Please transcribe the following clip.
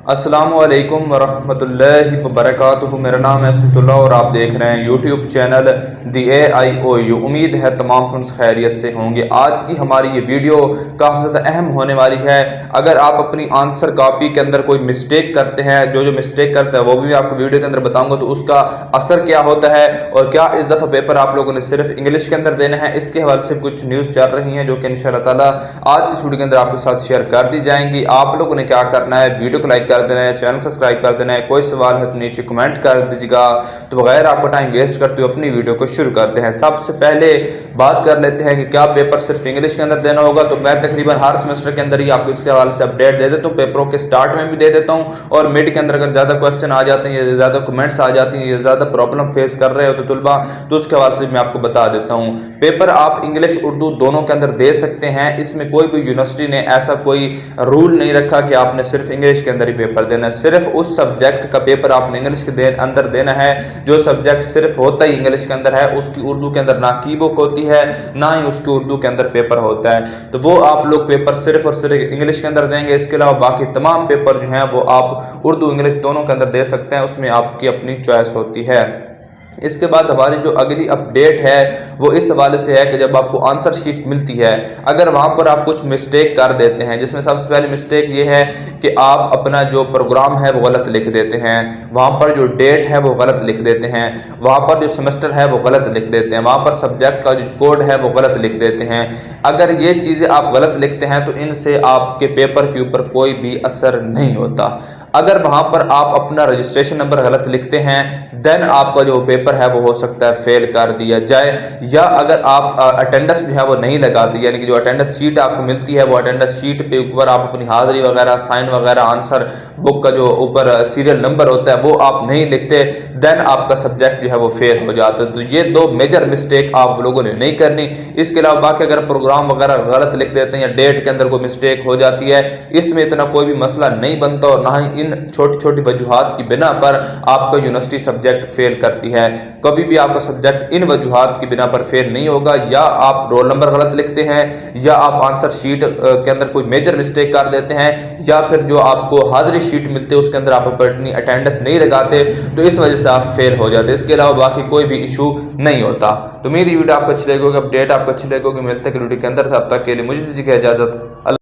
अस्सलामु अलैकुम वरहमतुल्लाहि वबरकातुहू। मेरा नाम है असदुल्लाह और आप देख रहे हैं यूट्यूब चैनल दी AIOU। उम्मीद है तमाम फ्रेंड्स खैरियत से होंगे। आज की हमारी ये वीडियो काफ़ी ज़्यादा अहम होने वाली है। अगर आप अपनी आंसर कॉपी के अंदर कोई मिस्टेक करते हैं, जो मिस्टेक करते हैं वो भी मैं आपको वीडियो के अंदर बताऊंगा, तो उसका असर क्या होता है और क्या इस दफ़ा पेपर आप लोगों ने सिर्फ इंग्लिश के अंदर देना है, इसके हवाले से कुछ न्यूज़ चल रही हैं जो कि इंशाअल्लाह ताला आज इस वीडियो के अंदर आपके साथ शेयर कर दी जाएंगी। आप लोगों ने क्या करना है, वीडियो को लाइक कर देना है, चैनल सब्सक्राइब कर देना है, कोई सवाल है तो नीचे कमेंट कर दीजिएगा। तो बगैर आपका टाइम वेस्ट करते हुए अपनी वीडियो को शुरू करते हैं। सबसे पहले बात कर लेते हैं कि क्या पेपर सिर्फ इंग्लिश के अंदर देना होगा। तो मैं तकरीबन हर सेमेस्टर के अंदर ही आपको इसके हवाले से अपडेट दे देता हूँ, पेपरों के स्टार्ट में भी दे देता हूँ और मिड के अंदर अगर ज़्यादा क्वेश्चन आ जाते हैं या ज़्यादा कमेंट्स आ जाती हैं या ज़्यादा प्रॉब्लम फेस कर रहे हो तो तुलबा, तो उसके हवाले से मैं आपको बता देता हूँ। पेपर आप इंग्लिश उर्दू दोनों के अंदर दे सकते हैं। इसमें कोई भी यूनिवर्सिटी ने ऐसा कोई रूल नहीं रखा कि आपने सिर्फ इंग्लिश के अंदर ही पेपर देना है। सिर्फ उस सब्जेक्ट का पेपर आपने इंग्लिश के अंदर देना है जो सब्जेक्ट सिर्फ होता ही इंग्लिश के अंदर है, उसकी उर्दू के अंदर ना की बुक होती है ना ही उसकी उर्दू के अंदर पेपर होता है। तो वो आप लोग पेपर सिर्फ और सिर्फ इंग्लिश के अंदर देंगे। इसके अलावा बाकी तमाम पेपर जो हैं वो आप उर्दू इंग्लिश दोनों के अंदर दे सकते हैं, उसमें आपकी अपनी चॉइस होती है। इसके बाद हमारी जो अगली अपडेट है वो इस हवाले से है कि जब आपको आंसर शीट मिलती है, अगर वहाँ पर आप कुछ मिस्टेक कर देते हैं, जिसमें सबसे पहली मिस्टेक ये है कि आप अपना जो प्रोग्राम है वो गलत लिख देते हैं, वहाँ पर जो डेट है वो गलत लिख देते हैं, वहाँ पर जो सेमेस्टर है वो गलत लिख देते हैं, वहाँ पर सब्जेक्ट का जो कोड है वो गलत लिख देते हैं। अगर ये चीज़ें आप गलत लिखते हैं तो इनसे आपके पेपर के ऊपर कोई भी असर नहीं होता। अगर वहाँ पर आप अपना रजिस्ट्रेशन नंबर गलत लिखते हैं देन आपका जो पेपर है वो हो सकता है फेल कर दिया जाए। या अगर आप अटेंडेंस जो है वो नहीं लगाते, यानी कि जो अटेंडेंस शीट आपको मिलती है वो अटेंडेंस शीट पे ऊपर आप अपनी हाजिरी वगैरह, साइन वगैरह, आंसर बुक का जो ऊपर सीरियल नंबर होता है वो आप नहीं लिखते, देन आपका सब्जेक्ट जो है वो फेल हो जाता है। तो ये दो मेजर मिस्टेक आप लोगों ने नहीं करनी। इसके अलावा बाकी अगर प्रोग्राम वगैरह गलत लिख देते हैं या डेट के अंदर कोई मिस्टेक हो जाती है, इसमें इतना कोई भी मसला नहीं बनता और ना ही इन छोटी छोटी वजूहात की बिना पर आपका यूनिवर्सिटी सब्जेक्ट फेल करती है। कभी भी आपका सब्जेक्ट इन वजूहात की बिना पर फेल नहीं होगा। या आप रोल नंबर गलत लिखते हैं, या आप आंसर शीट के अंदर कोई मेजर मिस्टेक कर देते हैं, या फिर जो आपको हाजिरी शीट मिलती है उसके अंदर आप अपनी अटेंडेंस नहीं लगाते, तो इस वजह से आप फेल हो जाते। इसके अलावा बाकी कोई भी इशू नहीं होता। तो मेरी वीडियो आपको अच्छी लगेगी, अपडेट आपको अच्छी लगेगी, मिलते हैं वीडियो के अंदर। तब तक के लिए मुझे दीजिए इजाजत।